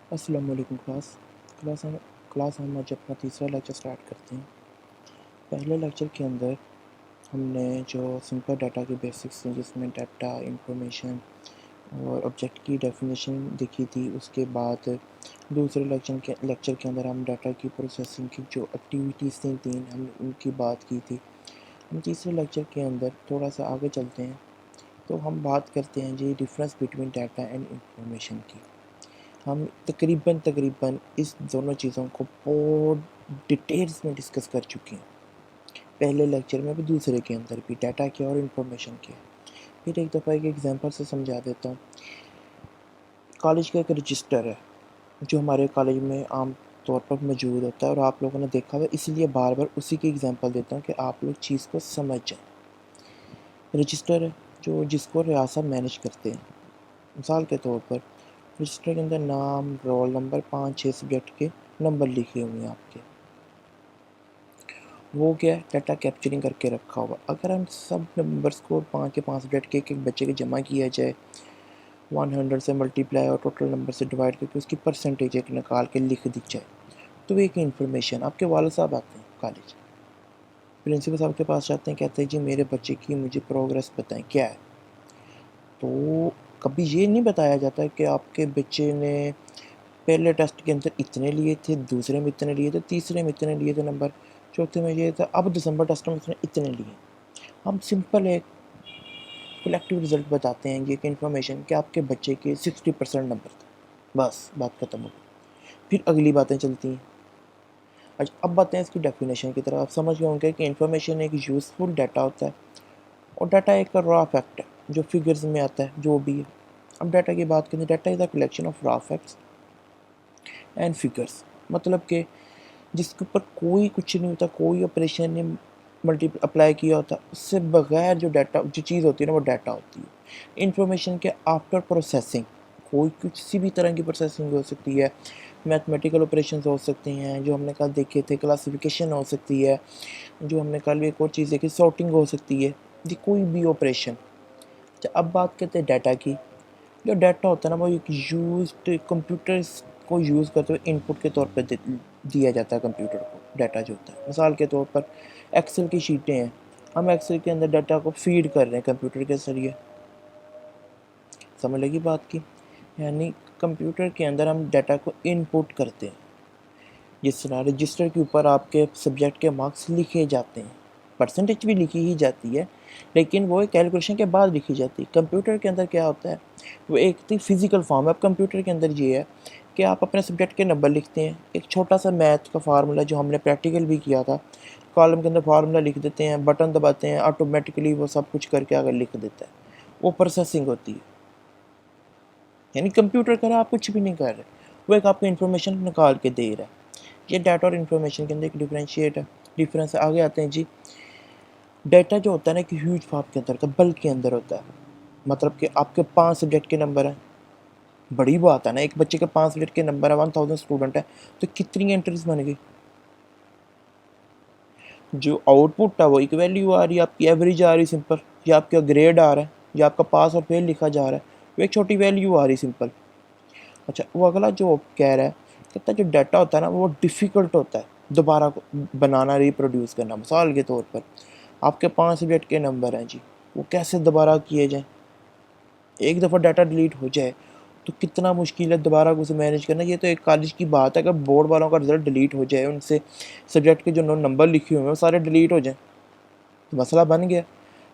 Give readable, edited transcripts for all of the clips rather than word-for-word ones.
अस्सलाम वालेकुम क्लास हम आज अपना तीसरा लेक्चर स्टार्ट करते हैं। पहले लेक्चर के अंदर हमने जो सिंपल डाटा के बेसिक्स हैं जिसमें डाटा इंफॉर्मेशन और ऑब्जेक्ट की डेफिनेशन देखी थी। उसके बाद दूसरे लेक्चर के अंदर हम डाटा की प्रोसेसिंग की जो एक्टिविटीज़ थी तीन हम उनकी बात की थी। हम तीसरे लेक्चर के अंदर थोड़ा सा आगे चलते हैं तो हम बात करते हैं जी difference between data and information की। हम तकरीबन इस दोनों चीज़ों को बहुत डिटेल्स में डिस्कस कर चुके हैं, पहले लेक्चर में भी दूसरे के अंदर भी। डाटा क्या और इन्फॉर्मेशन क्या। फिर एक दफ़ा एक एग्जांपल से समझा देता हूँ। कॉलेज का एक रजिस्टर है जो हमारे कॉलेज में आम तौर पर मौजूद होता है और आप लोगों ने देखा हुआ, इसलिए बार बार उसी की एग्जांपल देता हूँ कि आप लोग चीज़ को समझ जाएँ। रजिस्टर है जो जिसको रियासत मैनेज करते हैं। मिसाल के तौर पर रजिस्टर के अंदर नाम, रोल नंबर, 5-6 सब्जेक्ट के नंबर लिखे हुए हैं आपके। वो क्या है, डाटा कैप्चरिंग करके रखा हुआ। अगर हम सब नंबर्स को 5 के 5 सब्जेक्ट के एक बच्चे के जमा किया जाए, 100 से मल्टीप्लाई और टोटल नंबर से डिवाइड करके उसकी परसेंटेज एक निकाल के लिख दी जाए, तो एक इन्फॉर्मेशन। आपके वाले साहब आते हैं कॉलेज, प्रिंसिपल साहब के पास जाते हैं, कहते हैं जी मेरे बच्चे की मुझे प्रोग्रेस बताएं क्या है। तो कभी ये नहीं बताया जाता कि आपके बच्चे ने पहले टेस्ट के अंदर इतने लिए थे, दूसरे में इतने लिए थे, तीसरे में इतने लिए थे नंबर, चौथे में ये था, अब दिसंबर टेस्ट में उसने इतने लिए। हम सिंपल एक कलेक्टिव रिजल्ट बताते हैं ये कि इन्फॉर्मेशन कि आपके बच्चे के 60% नंबर थे, बस बात खत्म हो गई। फिर अगली बातें चलती हैं। अच्छा, अब बातें हैं इसकी डेफिनेशन की तरफ। आप समझ गए होंगे कि इन्फॉर्मेशन एक यूज़फुल डाटा होता है और डाटा एक रॉ फैक्ट है जो फिगर्स में आता है जो भी है। अब डाटा की बात करें, data is a collection of raw facts and figures, मतलब कि जिसके ऊपर कोई कुछ नहीं होता, कोई ऑपरेशन नहीं मल्टी अप्लाई किया होता, उससे बगैर जो डाटा जो चीज़ होती है ना वो डाटा होती है। इंफॉर्मेशन के आफ्टर प्रोसेसिंग कोई किसी भी तरह की प्रोसेसिंग हो सकती है, मैथमेटिकल ऑपरेशन हो सकती हैं जो हमने कल देखे थे, क्लासिफिकेशन हो सकती है, जो हमने कल एक और चीज़ देखी सॉर्टिंग हो सकती है, जी कोई भी ऑपरेशन। अब बात करते हैं डाटा की। जो डाटा होता है ना वो एक यूज्ड कंप्यूटर्स को यूज़ करते हुए इनपुट के तौर पे दिया जाता है कंप्यूटर को। डाटा जो होता है मिसाल के तौर पर एक्सेल की शीटें हैं, हम एक्सेल के अंदर डाटा को फीड कर रहे हैं कंप्यूटर के ज़रिए। समझ लगी बात की, यानी कंप्यूटर के अंदर हम डाटा को इनपुट करते हैं। जिस तरह रजिस्टर के ऊपर आपके सब्जेक्ट के मार्क्स लिखे जाते हैं, परसेंटेज भी लिखी ही जाती है लेकिन वो एक कैलकुलेशन के बाद लिखी जाती है। कंप्यूटर के अंदर क्या होता है, वो एक थी फिजिकल फॉर्म है। अब कंप्यूटर के अंदर ये है कि आप अपने सब्जेक्ट के नंबर लिखते हैं, एक छोटा सा मैथ का फार्मूला जो हमने प्रैक्टिकल भी किया था, कॉलम के अंदर फार्मूला लिख देते हैं, बटन दबाते हैं, ऑटोमेटिकली वो सब कुछ करके आगे लिख देता है। वो प्रोसेसिंग होती है, यानी कंप्यूटर कर रहा है, आप कुछ भी नहीं कर रहे, वो एक आपको इन्फॉर्मेशन निकाल के दे रहा है। ये डाटा और इन्फॉर्मेशन के अंदर एक डिफरेंस है। आगे आते हैं जी। डाटा जो होता है ना कि ह्यूज फॉर्म के अंदर होता है, बल्क के अंदर होता है। मतलब कि आपके 5 सब्जेक्ट के नंबर हैं, बड़ी बात है ना, एक बच्चे के 5 सब्जेक्ट के नंबर है, 1000 स्टूडेंट है, तो कितनी एंट्रीज बन गई। जो आउटपुट है वो एक वैल्यू आ रही है, आपकी एवरेज आ रही सिंपल, या आपका ग्रेड आ रहा है, या आपका पास और फेल लिखा जा रहा है, वो एक छोटी वैल्यू आ रही सिंपल। अच्छा, वो अगला जो कह रहा है, कहता है जो डाटा होता है ना वो डिफ़िकल्ट होता है दोबारा बनाना, रिप्रोड्यूस करना। मिसाल के तौर पर आपके 5 सब्जेक्ट के नंबर हैं जी, वो कैसे दोबारा किए जाएँ। एक दफ़ा डाटा डिलीट हो जाए तो कितना मुश्किल है दोबारा उसे मैनेज करना। ये तो एक कॉलेज की बात है, अगर बोर्ड वालों का रिज़ल्ट डिलीट हो जाए, उनसे सब्जेक्ट के जो नंबर लिखे हुए हैं वो सारे डिलीट हो जाएँ, तो मसला बन गया।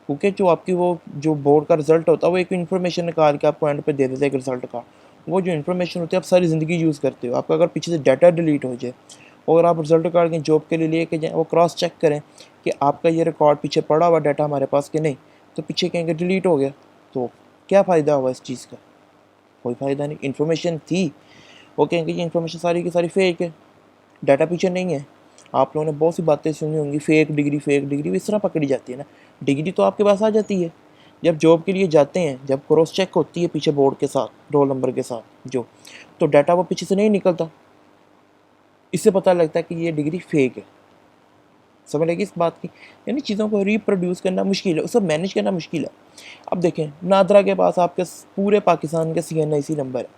क्योंकि जो आपकी वो जो बोर्ड का रिज़ल्ट होता है वो एक इन्फॉर्मेशन निकाल के आपको एंड पे दे देता है एक रिज़ल्ट का। वो जो इन्फॉर्मेशन होती है आप सारी ज़िंदगी यूज़ करते हो। आपका अगर पीछे से डाटा डिलीट हो जाए और आप रिज़ल्ट कार्ड की जॉब के लिए लेके जाएँ, वो क्रॉस चेक करें कि आपका ये रिकॉर्ड पीछे पड़ा हुआ डाटा हमारे पास कि नहीं, तो पीछे कहेंगे डिलीट हो गया, तो क्या फ़ायदा हुआ इस चीज़ का। कोई फ़ायदा नहीं। इन्फॉर्मेशन थी, वो कहेंगे ये इन्फॉर्मेशन सारी की सारी फेक है, डाटा पीछे नहीं है। आप लोगों ने बहुत सी बातें सुनी होंगी, फेक डिग्री इस तरह पकड़ी जाती है ना। डिग्री तो आपके पास आ जाती है जब जॉब के लिए जाते हैं, जब क्रॉस चेक होती है पीछे बोर्ड के साथ, रोल नंबर के साथ जो, तो डाटा वो पीछे से नहीं निकलता। इससे पता लगता है कि ये डिग्री फेक है। समझ लगी इस बात की, यानी चीज़ों को रिप्रोड्यूस करना मुश्किल है, उसको मैनेज करना मुश्किल है। अब देखें, नादरा के पास आपके पूरे पाकिस्तान के CNIC नंबर है,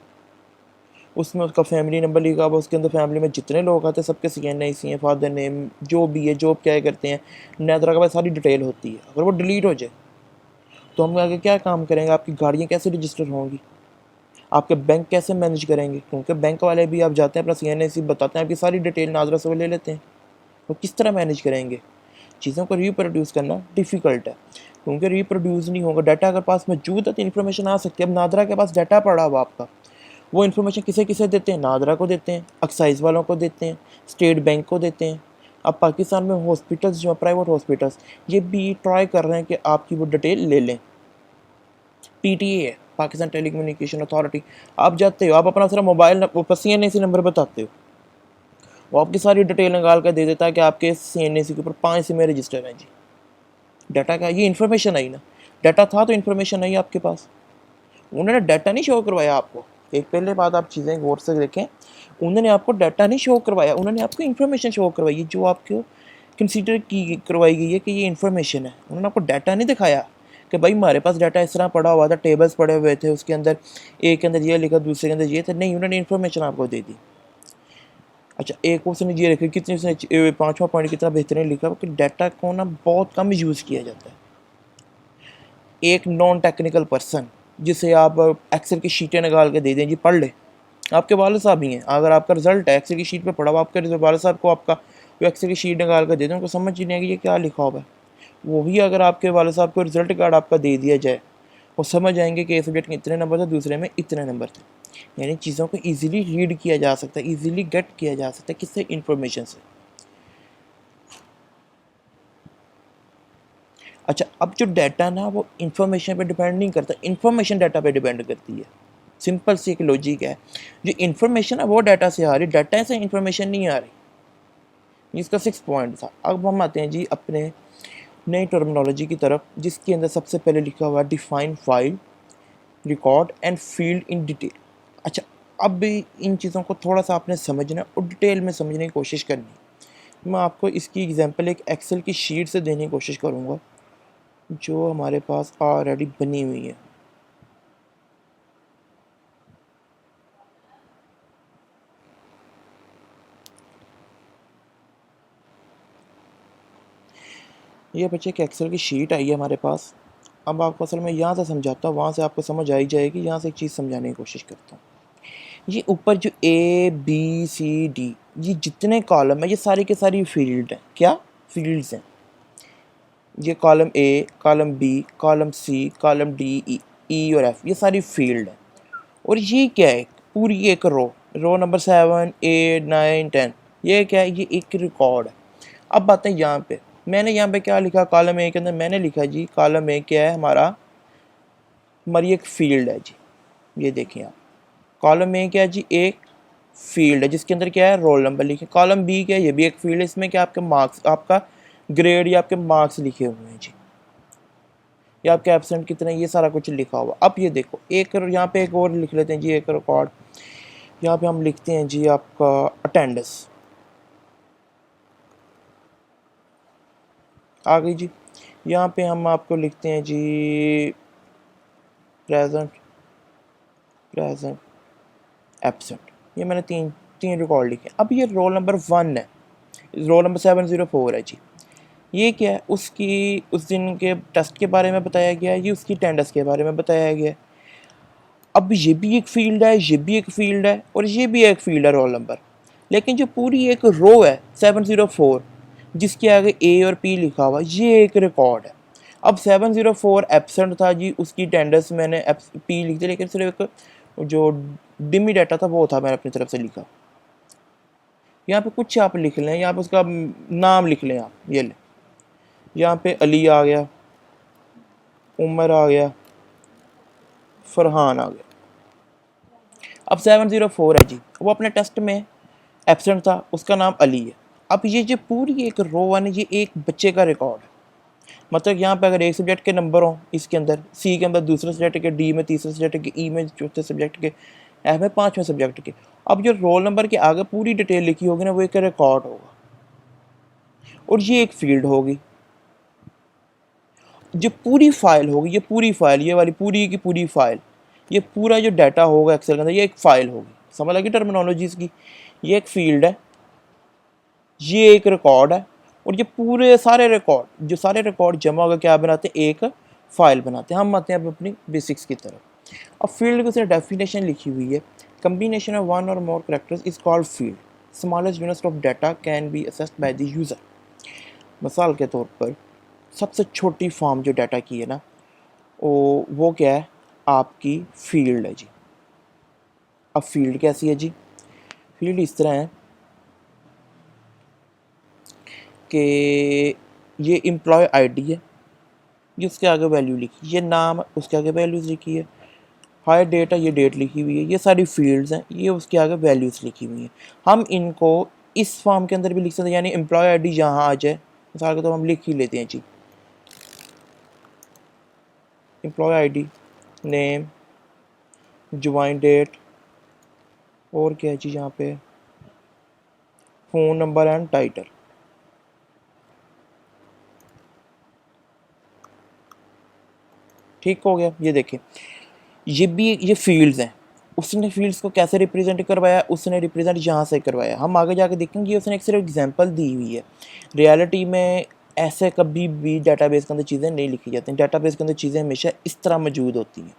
उसमें उसका फैमिली नंबर लिखा हुआ, उसके अंदर फैमिली में जितने लोग आते हैं सबके CNIC हैं, फादर नेम जो भी है, जॉब क्या करते हैं, नादरा के पास सारी डिटेल होती है। अगर वो डिलीट हो जाए तो हम आगे क्या काम करेंगे? आपकी गाड़ियाँ कैसे रजिस्टर होंगी? आपके बैंक कैसे मैनेज करेंगे? क्योंकि बैंक वाले भी आप जाते हैं अपना CNIC बताते हैं, आपकी सारी डिटेल नादरा से वो ले लेते हैं। तो किस तरह मैनेज करेंगे? चीज़ों को रिप्रोड्यूस करना डिफ़िकल्ट है, क्योंकि रिप्रोड्यूस नहीं होगा। डाटा अगर पास मौजूद है तो इन्फॉर्मेशन आ सकती है। अब नादरा के पास डाटा पड़ा हुआ आपका, वो इन्फॉर्मेशन किसे किसे देते हैं? नादरा को देते हैं, एक्साइज वालों को देते हैं, स्टेट बैंक को देते हैं। अब पाकिस्तान में हॉस्पिटल्स जो प्राइवेट हॉस्पिटल्स, ये भी ट्राई कर रहे हैं कि आपकी वो डिटेल ले लें। PTA है, पाकिस्तान टेलीकम्युनिकेशन अथॉरिटी। आप जाते हो, आप अपना सिर्फ मोबाइल CNIC नंबर बताते हो, वो आपकी सारी डिटेल निकाल कर दे देता है कि आपके CNIC के ऊपर 5 सिमें रजिस्टर हैं जी। डाटा का ये इन्फॉर्मेशन आई ना, डाटा था तो इन्फॉर्मेशन आई आपके पास। उन्होंने डाटा नहीं शो करवाया आपको। एक पहले बात आप चीज़ें गौर से देखें, उन्होंने आपको डाटा नहीं शो करवाया, उन्होंने आपको इन्फॉर्मेशन शो करवाई है जो आपको कंसीडर की करवाई गई है कि ये इन्फॉर्मेशन है। उन्होंने आपको डाटा नहीं दिखाया कि भाई हमारे पास डाटा इस तरह पड़ा हुआ था, टेबल्स पड़े हुए थे, उसके अंदर एक के अंदर ये लिखा, दूसरे के अंदर ये था। नहीं, उन्होंने इन्फॉर्मेशन आपको दे दी। अच्छा, एक उसने ये लिखा, कितनी उसने 5वां पॉइंट कितना बेहतरीन लिखा कि डाटा को ना बहुत कम यूज़ किया जाता है। एक नॉन टेक्निकल पर्सन जिसे आप एक्सेल की शीटें निकाल के दे दें जी पढ़ ले, आपके वाले साहब ही हैं, अगर आपका रिजल्ट है एक्सेल की शीट पे पड़ा हुआ, आपके वाले साहब को आपका वो एक्सेल की शीट निकाल कर दे दें, उनको समझ ही नहीं आएगी ये क्या लिखा हुआ है। वो भी अगर आपके वाले साहब को रिजल्ट कार्ड आपका दे दिया जाए, वो समझ आएंगे कि एक सब्जेक्ट में इतने नंबर थे, दूसरे में इतने नंबर थे। यानी चीज़ों को ईजिली रीड किया जा सकता है, ईजिली गेट किया जा सकता है। किससे? इन्फॉर्मेशन से। अच्छा, अब जो डाटा ना वो इन्फॉर्मेशन पे डिपेंड नहीं करता, इन्फॉर्मेशन डाटा पे डिपेंड करती है। सिंपल सी एक लॉजिक है, जो इन्फॉर्मेशन है वो डाटा से आ रही, डाटा से इन्फॉर्मेशन नहीं आ रही। इसका 6 पॉइंट था। अब हम आते हैं जी अपने नई टर्मिनोलॉजी की तरफ, जिसके अंदर सबसे पहले लिखा हुआ है define file, record and field in detail. अच्छा, अब भी इन चीज़ों को थोड़ा सा आपने समझना और डिटेल में समझने की कोशिश करनी। मैं आपको इसकी एग्जांपल एक एक्सेल की शीट से देने की कोशिश करूँगा जो हमारे पास ऑलरेडी बनी हुई है। ये बच्चे एक एक्सेल की शीट आई है हमारे पास। अब आपको असल में यहाँ से समझाता हूँ, वहाँ से आपको समझ आई जाएगी। यहाँ से एक चीज़ समझाने की कोशिश करता हूँ। ये ऊपर जो ABCD ये जितने कॉलम है, ये सारी के सारी फील्ड हैं। क्या फील्ड्स हैं? ये column A, column B, column C, column D, E और F, ये सारी फील्ड हैं। और ये क्या है? पूरी एक रो नंबर 7, 8, 9, 10, ये क्या है? ये एक रिकॉर्ड है। अब बात है यहाँ पे, मैंने यहाँ पे क्या लिखा? कॉलम A के अंदर मैंने लिखा जी, कॉलम A क्या है? हमारी एक फील्ड है जी। ये देखिए आप, कॉलम A क्या है जी? एक फील्ड है जिसके अंदर क्या है? रोल नंबर लिखे। कॉलम B क्या है? ये भी एक फील्ड है, इसमें क्या आपके मार्क्स, आपका ग्रेड या आपके मार्क्स लिखे हुए हैं जी, या आपके एब्सेंट कितने, ये सारा कुछ लिखा हुआ। अब ये देखो, एक यहाँ पे एक और लिख लेते हैं जी, एक रिकॉर्ड। यहाँ पे हम लिखते हैं जी आपका अटेंडेंस आ गई जी। यहाँ पे हम आपको लिखते हैं जी प्रेजेंट, प्रेजेंट, एब्सेंट। ये मैंने तीन तीन रिकॉर्ड लिखे। अब ये रोल नंबर 1 है, रोल नंबर 704 है जी। ये क्या है? उसकी उस दिन के टेस्ट के बारे में बताया गया है, ये उसकी अटेंडेंस के बारे में बताया गया है। अब ये भी एक फील्ड है, ये भी एक फील्ड है, और ये भी एक फील्ड है, रोल नंबर। लेकिन जो पूरी एक रो है 704 जिसके आगे A और P लिखा हुआ, ये एक रिकॉर्ड है। अब 704 एब्सेंट था जी, उसकी अटेंडेंस मैंने P लिख दी, लेकिन सिर्फ एक जो डिमी डाटा था वो था, मैंने अपनी तरफ से लिखा। यहाँ पे कुछ आप लिख लें, यहाँ पे उसका नाम लिख लें आप, ये लें। यहाँ पे अली आ गया, उमर आ गया, फरहान आ गया। अब 704 है जी, वो अपने टेस्ट में एब्सेंट था, उसका नाम अली है। अब ये जो पूरी एक रो है, ये एक बच्चे का रिकॉर्ड है। मतलब यहाँ पे अगर एक सब्जेक्ट के नंबर हो, इसके अंदर C के अंदर दूसरे सब्जेक्ट के, D में तीसरे सब्जेक्ट के, E में चौथे सब्जेक्ट के, F में पाँचवें सब्जेक्ट के। अब जो रोल नंबर के आगे पूरी डिटेल लिखी होगी ना, वो एक रिकॉर्ड होगा और ये एक फील्ड होगी। जो पूरी फाइल होगी, ये पूरी फाइल, ये वाली पूरी की पूरी फाइल, ये पूरा जो डाटा होगा एक्सेल के अंदर, ये एक फाइल होगी। समझ लगी टर्मिनोलॉजीज़ की। ये एक फील्ड है, ये एक रिकॉर्ड है, और ये पूरे सारे रिकॉर्ड, जो सारे रिकॉर्ड जमा होकर क्या बनाते हैं, एक फाइल बनाते हैं। हम आते हैं अब अपनी बेसिक्स की तरफ। अब फील्ड की उसने डेफिनेशन लिखी हुई है, कम्बिनेशन ऑफ वन और more characters is called field, smallest unit of data can be accessed by the user. मिसाल के तौर पर सबसे छोटी फॉर्म जो डाटा की है ना, वो क्या है, आपकी फील्ड है जी। अब फील्ड कैसी है जी, फील्ड इस तरह है कि ये एम्प्लॉय आईडी है, ये उसके आगे वैल्यू लिखी, ये नाम उसके आगे वैल्यूज़ लिखी है, हायर डेट है, ये डेट लिखी हुई है, ये सारी फील्ड्स हैं, ये उसके आगे वैल्यूज़ लिखी हुई हैं। हम इनको इस फॉर्म के अंदर भी लिख सकते हैं, यानी एम्प्लॉय आईडी यहाँ आ जाए, मिसाल के तो हम लिख ही लेते हैं जी, employ ID, name, join date, और क्या चीज़ यहाँ पे, फ़ोन नंबर एंड टाइटल। ठीक हो गया। ये देखिए, ये फील्ड्स हैं। उसने फील्ड्स को कैसे रिप्रेजेंट करवाया, उसने रिप्रेजेंट यहाँ से करवाया। हम आगे जाके देखेंगे उसने एक सिर्फ एग्जांपल दी हुई है। रियलिटी में ऐसे कभी भी डाटाबेस के अंदर चीज़ें नहीं लिखी जाती। डाटाबेस के अंदर चीज़ें हमेशा इस तरह मौजूद होती हैं।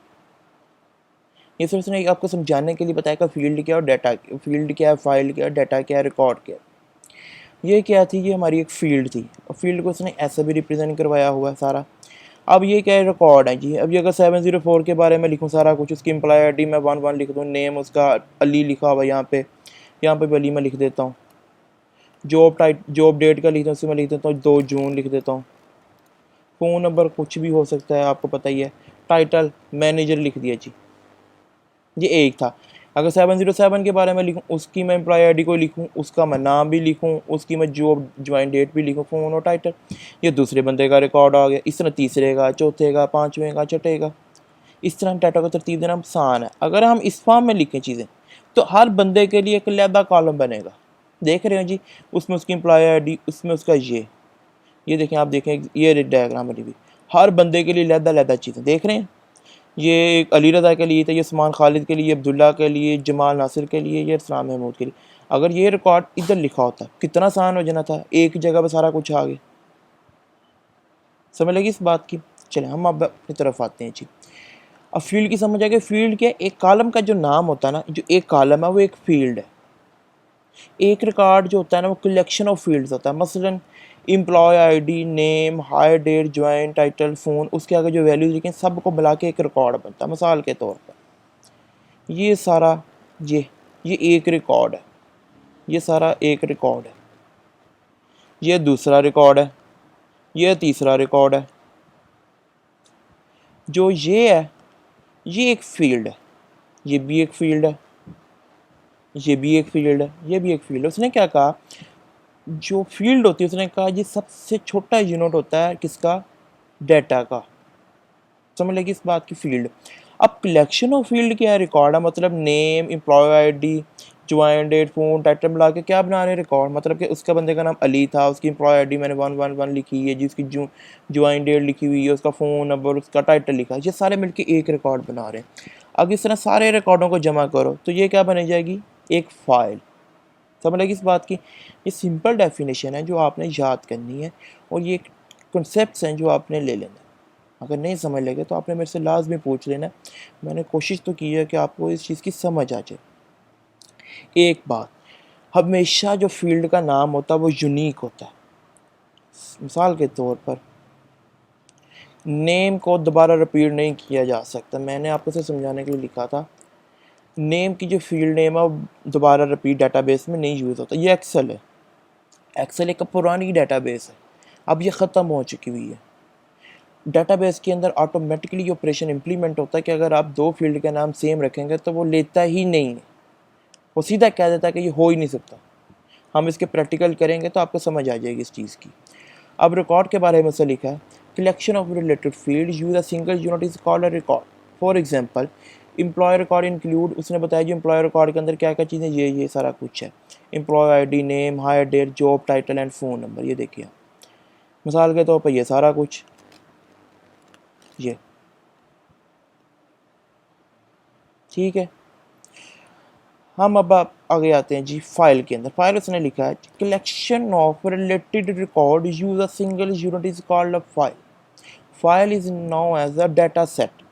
ये सिर्फ उसने आपको समझाने के लिए बताया कि फील्ड क्या और डाटा, फील्ड क्या है, फाइल क्या है, डाटा क्या है, रिकॉर्ड क्या है। ये क्या थी, ये हमारी एक फील्ड थी, और फील्ड को उसने ऐसे भी रिप्रेजेंट करवाया हुआ है सारा। अब ये क्या है, रिकॉर्ड है जी। अब ये अगर 704 के बारे में लिखूँ सारा कुछ, उसकी एम्प्लॉय आईडी मैं 11 लिख दूँ, नेम उसका अली लिखा हुआ यहाँ पे भी अली मैं लिख देता हूँ, जॉब डेट का लिखता हूँ, उसमें लिख देता हूँ 2 जून लिख देता हूँ, फ़ोन नंबर कुछ भी हो सकता है, आपको पता ही है, टाइटल मैनेजर लिख दिया जी। ये एक था। अगर 707 के बारे में लिखूँ, उसकी मैं एम्प्लॉय आईडी को लिखूँ, उसका मैं नाम भी लिखूँ, उसकी मैं जॉब ज्वाइन डेट भी लिखूँ, फ़ोन और टाइटल, ये दूसरे बंदे का रिकॉर्ड आ गया। इस तरह तीसरे का, चौथे का, पाँचवें का, छठे का, इस तरह डाटा को तरतीब देना आसान है। अगर हम इस फॉर्म में लिखें चीज़ें, तो हर बंदे के लिए एक अलहदा कॉलम बनेगा। देख रहे हो जी, उसमें उसकी एम्प्लॉय आईडी, उसमें उसका ये देखें, आप देखें ये डायग्राम बनी हुई, हर बंदे के लिए अलहदा चीज़ें देख रहे हैं। ये एक अली रज़ा के लिए था, ये उस्मान खालिद के लिए, अब्दुल्ला के लिए, जमाल नासिर के लिए, ये इस्लाम महमूद के लिए। अगर ये रिकॉर्ड इधर लिखा होता कितना आसान हो जाना था, एक जगह पर सारा कुछ आ गया। समझ लगी इस बात की। चलें हम अब अपनी तरफ आते हैं जी। अब फील्ड की समझ आ गई। फील्ड क्या है, एक कॉलम का जो नाम होता है ना, जो एक कॉलम है वो एक फील्ड है। एक रिकॉर्ड जो होता है ना, वो कलेक्शन ऑफ फील्ड्स होता है। मसलन employee ID, name, hire date, join, title, phone, उसके आगे जो वैल्यूज लिखें सबको मिला के एक रिकॉर्ड बनता है। मिसाल के तौर पर ये सारा, ये एक रिकॉर्ड है, ये सारा एक रिकॉर्ड है, ये दूसरा रिकॉर्ड है, ये तीसरा रिकॉर्ड है। जो ये है, ये एक फील्ड है, ये भी एक फील्ड है, ये भी एक फील्ड है, ये भी एक फील्ड है। उसने क्या कहा, जो फील्ड होती है, उसने कहा ये सबसे छोटा यूनिट होता है किसका, डाटा का। समझ लगी इस बात की, फील्ड। अब कलेक्शन ऑफ फील्ड क्या है, रिकॉर्ड है। मतलब name, employee ID, join date, phone, title मिला के क्या बना रहे हैं, रिकॉर्ड। मतलब कि उसका बंदे का नाम अली था, उसकी एम्प्लॉय आईडी मैंने 111 लिखी है जी, उसकी ज्वाइन डेट लिखी हुई है, उसका फ़ोन नंबर, उसका टाइटल लिखा है, ये सारे मिलके एक रिकॉर्ड बना रहे हैं। अब इस तरह सारे रिकॉर्डों को जमा करो तो ये क्या बन जाएगी, एक फ़ाइल। समझ लगी इस बात की। ये सिंपल डेफिनेशन है जो आपने याद करनी है, और ये कॉन्सेप्ट्स हैं जो आपने ले लेना है। अगर नहीं समझ लगे तो आपने मेरे से लाजमी पूछ लेना। मैंने कोशिश तो की है कि आपको इस चीज़ की समझ आ जाए। एक बात, हमेशा जो फील्ड का नाम होता है वो यूनिक होता है। मिसाल के तौर पर नेम को दोबारा रिपीट नहीं किया जा सकता। मैंने आपको से समझाने के लिए लिखा था, नेम की जो फील्ड नेम है वो दोबारा रिपीट डाटाबेस में नहीं यूज़ होता। ये एक्सेल है, एक्सेल एक पुरानी डाटाबेस है, अब ये ख़त्म हो चुकी हुई है। डाटाबेस के अंदर ऑटोमेटिकली ऑपरेशन इम्प्लीमेंट होता है कि अगर आप दो फील्ड का नाम सेम रखेंगे तो वो लेता ही नहीं है, वो सीधा कह देता है कि ये हो ही नहीं सकता। हम इसके प्रैक्टिकल करेंगे तो आपको समझ आ जाएगी इस चीज़ की। अब रिकॉर्ड के बारे में से लिखा है, collection of related field use a single unit is called a record. For example employee record include, उसने बताया जो एम्प्लॉय रिकॉर्ड के अंदर क्या क्या चीज़ें, ये सारा कुछ है। Employee ID, name, hire date, job title and phone number. ये देखिए मिसाल के तौर पर ये सारा कुछ, ये ठीक है। हम अब आगे आते हैं जी फाइल के अंदर। फाइल उसने लिखा है collection of related record use a single unit is called a file. File is now as a data set.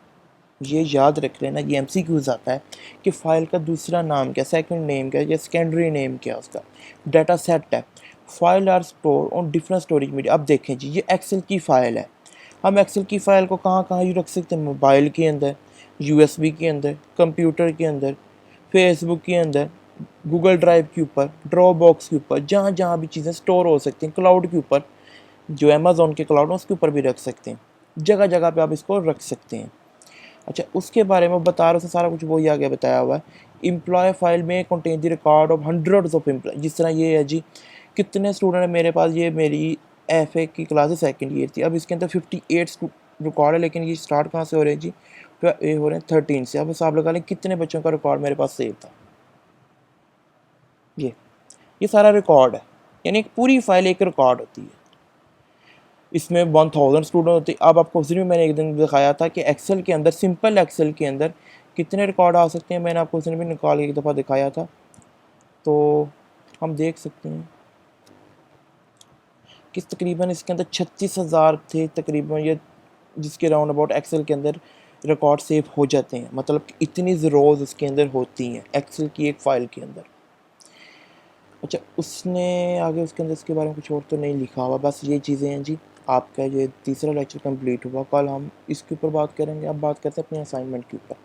ये याद रख लेना, ये एमसीक्यूज आता है कि फाइल का दूसरा नाम क्या, सेकंड नेम क्या या सेकेंडरी नेम क्या उसका। डाटा सेट है। File are store on different storage media. अब देखें जी, ये एक्सेल की फ़ाइल है। हम एक्सेल की फ़ाइल को कहाँ कहाँ यूँ रख सकते हैं? मोबाइल के अंदर, यूएसबी के अंदर, कंप्यूटर के अंदर, फेसबुक के अंदर, गूगल ड्राइव के ऊपर, ड्रॉप बॉक्स के ऊपर, जहाँ जहाँ भी चीज़ें स्टोर हो सकती हैं, क्लाउड के ऊपर, जो अमेज़ॉन के क्लाउड है उसके ऊपर भी रख सकते हैं। जगह जगह पे आप इसको रख सकते हैं। अच्छा, उसके बारे में बता रहा हूँ, सारा कुछ वही आगे बताया हुआ है। एम्प्लॉय फाइल में contain the record of hundreds of employee. जिस तरह ये है जी, कितने स्टूडेंट है मेरे पास, ये मेरी एफ ए की क्लास सेकेंड ईयर थी। अब इसके अंदर 58 रिकॉर्ड है, लेकिन ये स्टार्ट कहाँ से हो रहे हैं जी? तो ये हो रहे हैं 13 से। अब हिसाब लगा लें कितने बच्चों का रिकॉर्ड मेरे पास सेव था। ये सारा रिकॉर्ड है, यानी एक पूरी फाइल एक रिकॉर्ड होती है। इसमें 1000 स्टूडेंट होते। अब आपको उसी में मैंने एक दिन दिखाया था कि एक्सेल के अंदर, सिंपल एक्सेल के अंदर कितने रिकॉर्ड आ सकते हैं। मैंने आपको उसी भी निकाल के एक दफ़ा दिखाया था, तो हम देख सकते हैं कि तकरीबन इसके अंदर 36,000 थे तकरीबन, ये जिसके राउंड अबाउट एक्सेल के अंदर रिकॉर्ड सेव हो जाते हैं। मतलब इतनी ज़रोज़ उसके अंदर होती हैं एक्सेल की एक फ़ाइल के अंदर। अच्छा, उसने आगे उसके अंदर इसके बारे में कुछ और तो नहीं लिखा हुआ, बस ये चीज़ें हैं जी। आपका ये तीसरा लेक्चर कंप्लीट हुआ, कल हम इसके ऊपर बात करेंगे। अब बात करते हैं अपने असाइनमेंट के ऊपर।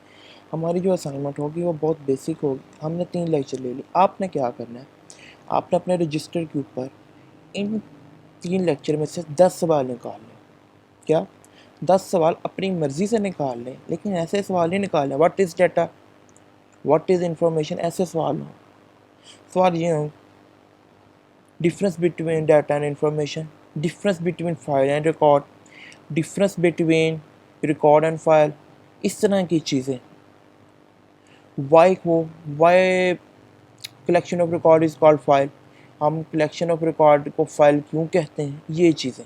हमारी जो असाइनमेंट होगी वो बहुत बेसिक होगी। हमने 3 लेक्चर ले लिए। आपने क्या करना है, आपने अपने रजिस्टर के ऊपर इन 3 लेक्चर में से 10 सवाल निकाल लें। क्या? 10 सवाल अपनी मर्ज़ी से निकाल लें, लेकिन ऐसे सवाल नहीं निकालने what is data, what is information, ऐसे सवाल हों। सवाल ये हों, difference between data and information, difference between file and record, difference between record and file, इस तरह की चीज़ें। why collection of record is called file, हम collection of record को file क्यों कहते हैं, ये चीज़ें।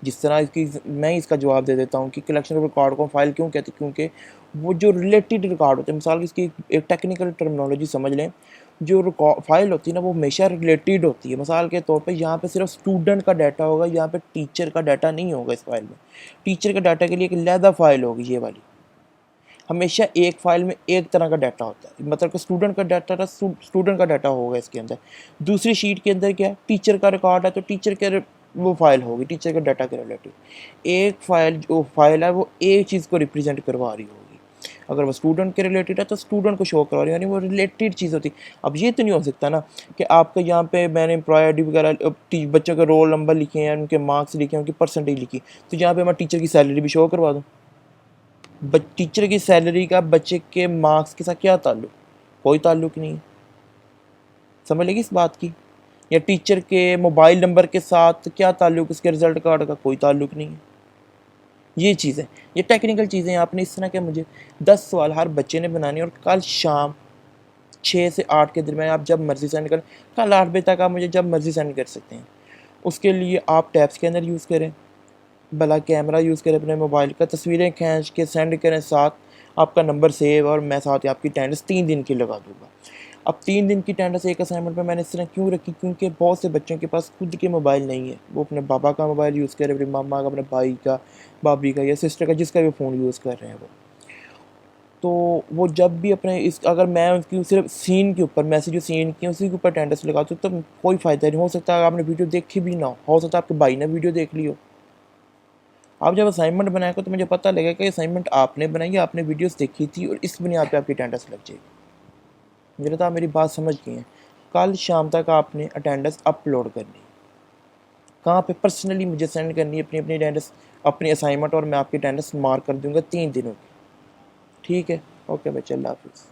जिस तरह इसकी मैं इसका जवाब दे देता हूँ कि कलेक्शन ऑफ रिकॉर्ड को फाइल क्यों कहते हैं, क्योंकि वो जो रिलेटेड रिकॉर्ड होते हैं, मिसाल इसकी एक टेक्निकल टर्मिनोलॉजी समझ लें, जो रिकॉर्ड फाइल होती है ना वो हमेशा रिलेटेड होती है। मिसाल के तौर पे यहाँ पे सिर्फ स्टूडेंट का डाटा होगा, यहाँ पे टीचर का डाटा नहीं होगा। इस फाइल में टीचर के डाटा के लिए एक अलहदा फाइल होगी, ये वाली। हमेशा एक फ़ाइल में एक तरह का डाटा होता है, मतलब कि स्टूडेंट का डाटा स्टूडेंट का डाटा होगा इसके अंदर। दूसरी शीट के अंदर क्या है, टीचर का रिकॉर्ड है, तो टीचर के वो फाइल होगी टीचर के डाटा के रिलेटिव। एक फाइल जो फाइल है वो एक चीज़ को रिप्रेजेंट करवा रही होगी। अगर वो स्टूडेंट के रिलेटेड है तो स्टूडेंट को शो करवा रही है, यानी वो रिलेटेड चीज़ होती है। अब ये तो नहीं हो सकता ना कि आपका यहाँ पे मैंने एम्प्लॉय आई डी वगैरह बच्चों के रोल नंबर लिखे हैं, उनके मार्क्स लिखे हैं, उनकी परसेंटेज लिखी, तो यहाँ पे मैं टीचर की सैलरी भी शो करवा दूँ। टीचर की सैलरी का बच्चे के मार्क्स के साथ क्या ताल्लुक? कोई ताल्लुक नहीं है। समझ लगी इस बात की? या टीचर के मोबाइल नंबर के साथ क्या ताल्लुक उसके रिजल्ट कार्ड का? कोई ताल्लुक नहीं है। ये चीज़ें, ये टेक्निकल चीज़ें आपने इस तरह के मुझे 10 सवाल हर बच्चे ने बनाने, और कल शाम 6 से 8 के दरमियान आप जब मर्ज़ी सेंड करें। कल 8 बजे तक आप मुझे जब मर्ज़ी सेंड कर सकते हैं। उसके लिए आप टैब स्कैनर यूज़ करें, भला कैमरा यूज़ करें अपने मोबाइल का, तस्वीरें खींच के सेंड करें, साथ आपका नंबर सेव, और मैं साथ ही आपकी अटेंडेंस 3 दिन की लगा दूँगा। अब 3 दिन की अटेंडेंस एक असाइनमेंट में मैंने इस तरह क्यों रखी, क्योंकि बहुत से बच्चों के पास खुद के मोबाइल नहीं है। वो अपने पापा का मोबाइल यूज़ कर रहे हैं, अपनी मामा का, अपने भाई का, भाभी का या सिस्टर का, जिसका भी फ़ोन यूज़ कर रहे हैं वो। तो वो जब भी अपने इस अगर मैं उसकी सिर्फ सीन के ऊपर, मैसेज जो सीन की उसी के ऊपर अटेंडेंस लगाती हूँ, तो कोई फ़ायदा नहीं। हो सकता है आपने वीडियो देखी भी ना हो सकता है आपके भाई ने वीडियो देख ली हो। आप जब असाइनमेंट बनाएगा तो मुझे पता लगेगा कि असाइनमेंट आपने बनाई है, आपने वीडियोस देखी थी, और इस बुनियाद पे आपकी अटेंडेंस लग जाएगी। मुझे लगता है आप मेरी बात समझ गए हैं। कल शाम तक आपने अटेंडेंस अपलोड करनी है। कहाँ पे? पर्सनली मुझे सेंड करनी है अपनी अपनी अटेंडेंस, अपनी असाइनमेंट, और मैं आपकी अटेंडेंस मार्क कर दूँगा 3 दिनों की। ठीक है, ओके बच्चे, अल्लाह हाफिज़।